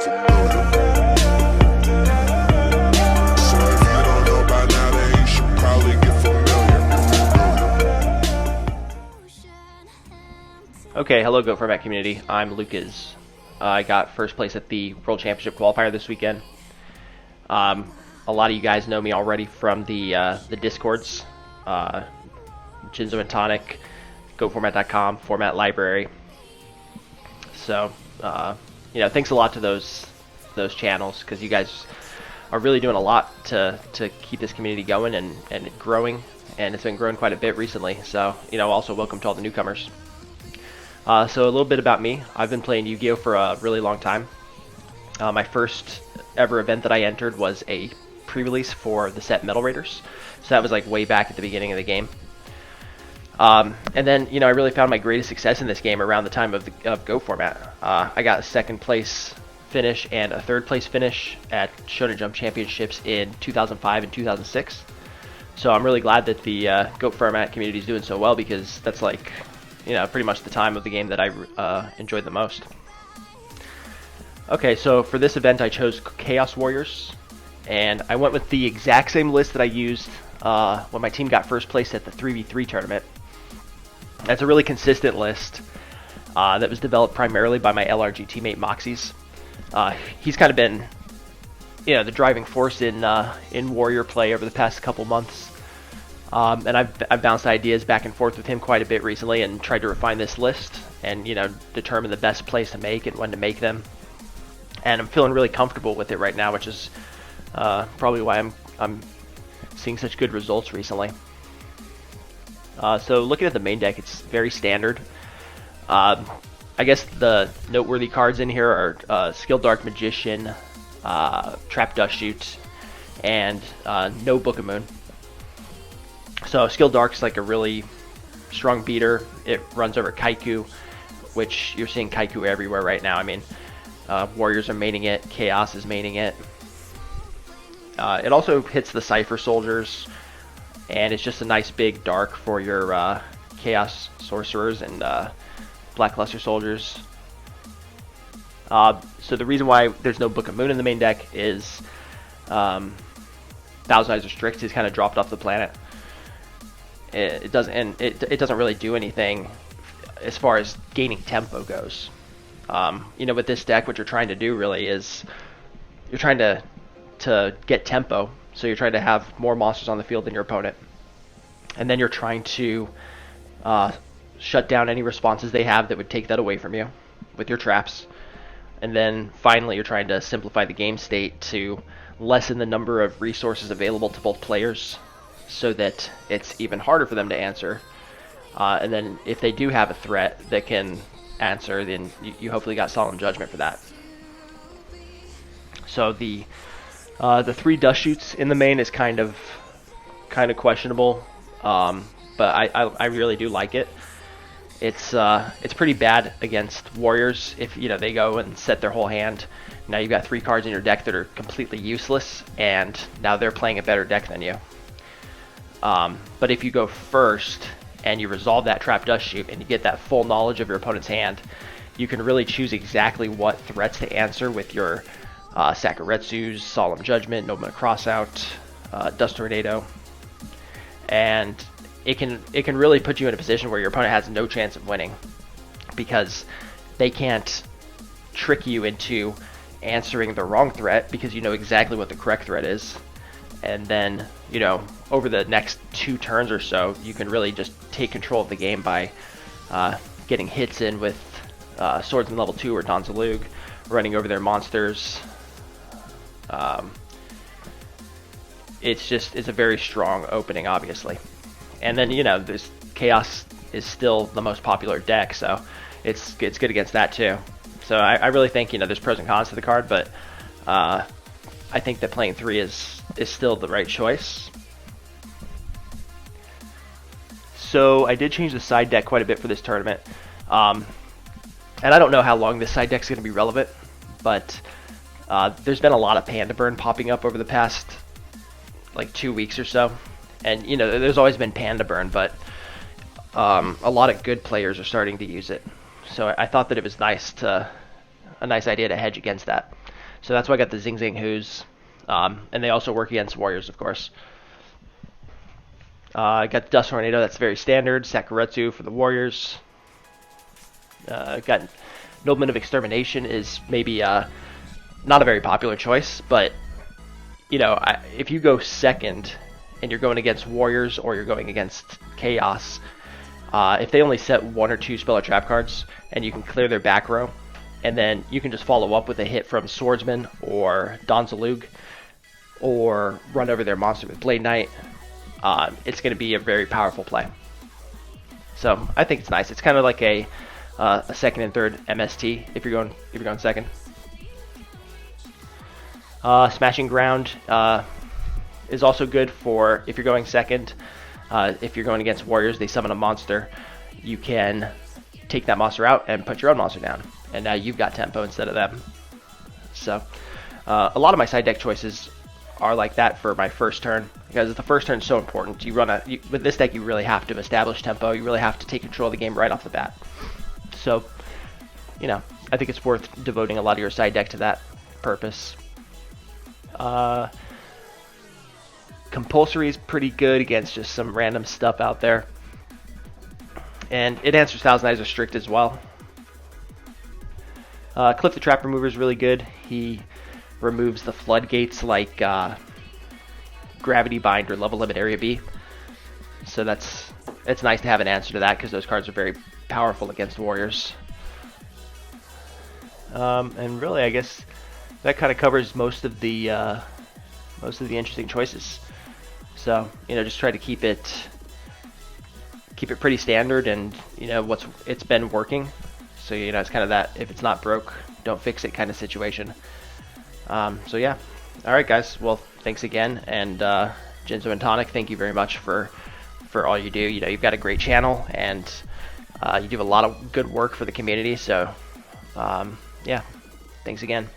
familiar. So if you don't know by now, then you should probably get familiar. Okay, hello Go Format community. I'm Lukaz. I got first place at the World Championship qualifier this weekend. A lot of you guys know me already from the Discords, Jinzo&Tonic, GoFormat.com, Format Library. So, thanks a lot to those channels, because you guys are really doing a lot to keep this community going and growing, and it's been growing quite a bit recently. So, also welcome to all the newcomers. So a little bit about me. I've been playing Yu-Gi-Oh for a really long time. My first ever event that I entered was a pre-release for the set Metal Raiders. So that was like way back at the beginning of the game. And then, I really found my greatest success in this game around the time of Go Format. I got a second place finish and a third place finish at Shonen Jump Championships in 2005 and 2006. So I'm really glad that the Go Format community is doing so well, because that's like, pretty much the time of the game that I enjoyed the most. Okay, so for this event I chose Chaos Warriors, and I went with the exact same list that I used when my team got first place at the 3v3 tournament. That's a really consistent list that was developed primarily by my LRG teammate Moxie's. He's kind of been, the driving force in Warrior play over the past couple months. And I've bounced ideas back and forth with him quite a bit recently and tried to refine this list and, determine the best plays to make and when to make them. And I'm feeling really comfortable with it right now, which is probably why I'm seeing such good results recently. So looking at the main deck, it's very standard. I guess the noteworthy cards in here are Skill Dark Magician, Trap Dust Shoot, and no Book of Moon. So Skill Dark's like a really strong beater. It runs over Kaiku, which you're seeing Kaiku everywhere right now. I mean, Warriors are maining it, Chaos is maining it. It also hits the Cypher Soldiers, and it's just a nice big dark for your Chaos Sorcerers and Black Luster Soldiers. So the reason why there's no Book of Moon in the main deck is Thousand Eyes Restrict is kind of dropped off the planet. It doesn't really do anything as far as gaining tempo goes. With this deck, what you're trying to do really is you're trying to get tempo. So you're trying to have more monsters on the field than your opponent, and then you're trying to shut down any responses they have that would take that away from you with your traps. And then finally, you're trying to simplify the game state to lessen the number of resources available to both players, so that it's even harder for them to answer. And then if they do have a threat that can answer, then you hopefully got Solemn Judgment for that. So the 3 Dust Shoots in the main is kind of questionable, but I really do like it. It's pretty bad against Warriors if they go and set their whole hand. Now you've got 3 cards in your deck that are completely useless, and now they're playing a better deck than you. But if you go first and you resolve that Trap Dust Shoot and you get that full knowledge of your opponent's hand, you can really choose exactly what threats to answer with your Sakuretsu's, Solemn Judgment, Nobuna Crossout, Dust Tornado, and it can really put you in a position where your opponent has no chance of winning, because they can't trick you into answering the wrong threat, because you know exactly what the correct threat is. And then, over the next 2 turns or so, you can really just take control of the game by getting hits in with Swordsman level 2 or Danzalug, running over their monsters. It's a very strong opening, obviously. And then, this Chaos is still the most popular deck, so it's good against that too. So I really think, there's pros and cons to the card, but I think that playing 3 is still the right choice. So I did change the side deck quite a bit for this tournament. And I don't know how long this side deck's going to be relevant, but there's been a lot of Panda Burn popping up over the past like 2 weeks or so. And there's always been Panda Burn, but a lot of good players are starting to use it. So I thought that it was a nice idea to hedge against that. So that's why I got the Zing Zing Who's. And they also work against warriors, of course. I got the Dust Tornado, that's very standard. Sakuretsu for the warriors. Got Nobleman of Extermination is maybe not a very popular choice, but you know, if you go second and you're going against warriors or you're going against chaos, if they only set 1 or 2 spell or trap cards and you can clear their back row, and then you can just follow up with a hit from Swordsman or Donzalug, or run over their monster with Blade Knight, it's going to be a very powerful play. So I think it's nice. It's kind of like a second and third MST if you're going second. Smashing Ground is also good for if you're going second. If you're going against warriors, they summon a monster. You can take that monster out and put your own monster down, and now you've got tempo instead of them. So a lot of my side deck choices are like that for my first turn, because the first turn is so important. With this deck, you really have to establish tempo. You really have to take control of the game right off the bat. So, you know, I think it's worth devoting a lot of your side deck to that purpose. Compulsory is pretty good against just some random stuff out there, and it answers Thousand Eyes Restrict as well. Cliff the Trap Remover is really good. He removes the floodgates like Gravity Bind or Level Limit Area B. So it's nice to have an answer to that, because those cards are very powerful against warriors. And really, I guess that kind of covers most of the interesting choices. So, you know, just try to keep it pretty standard, and you know it's been working. So, you know, it's kind of that if it's not broke, don't fix it kind of situation. So yeah, all right, guys. Well, thanks again, and Jinzo&Tonic, thank you very much for all you do. You know, you've got a great channel, and you do a lot of good work for the community. So yeah, thanks again.